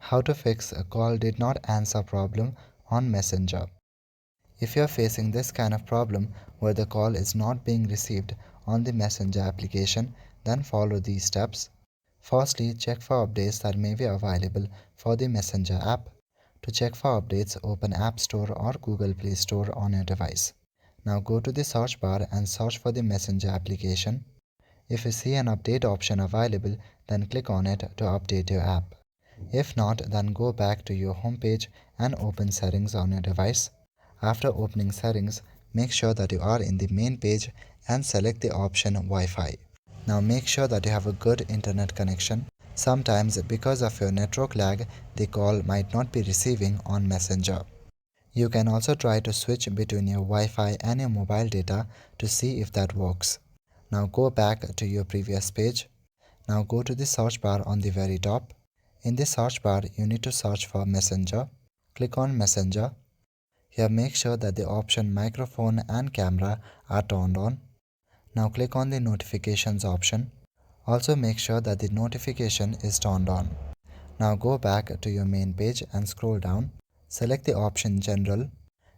How to fix a call did not answer problem on Messenger. If you are facing this kind of problem where the call is not being received on the Messenger application, then follow these steps. Firstly, check for updates that may be available for the Messenger app. To check for updates, open App Store or Google Play Store on your device. Now go to the search bar and search for the Messenger application. If you see an update option available, then click on it to update your app. If not, then go back to your home page and open settings on your device. After opening settings, make sure that you are in the main page and select the option Wi-Fi. Now make sure that you have a good internet connection. Sometimes because of your network lag, the call might not be receiving on Messenger. You can also try to switch between your Wi-Fi and your mobile data to see if that works. Now go back to your previous page. Now go to the search bar on the very top. In the search bar, you need to search for Messenger. Click on Messenger. Here make sure that the option microphone and camera are turned on. Now click on the notifications option. Also make sure that the notification is turned on. Now go back to your main page and scroll down. Select the option General.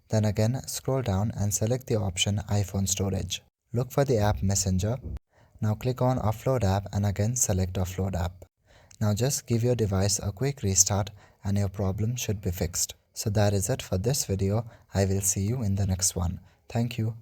Then again scroll down and select the option iPhone Storage. Look for the app Messenger. Now click on Offload app and again select Offload app. Now just give your device a quick restart and your problem should be fixed. So that is it for this video. I will see you in the next one. Thank you.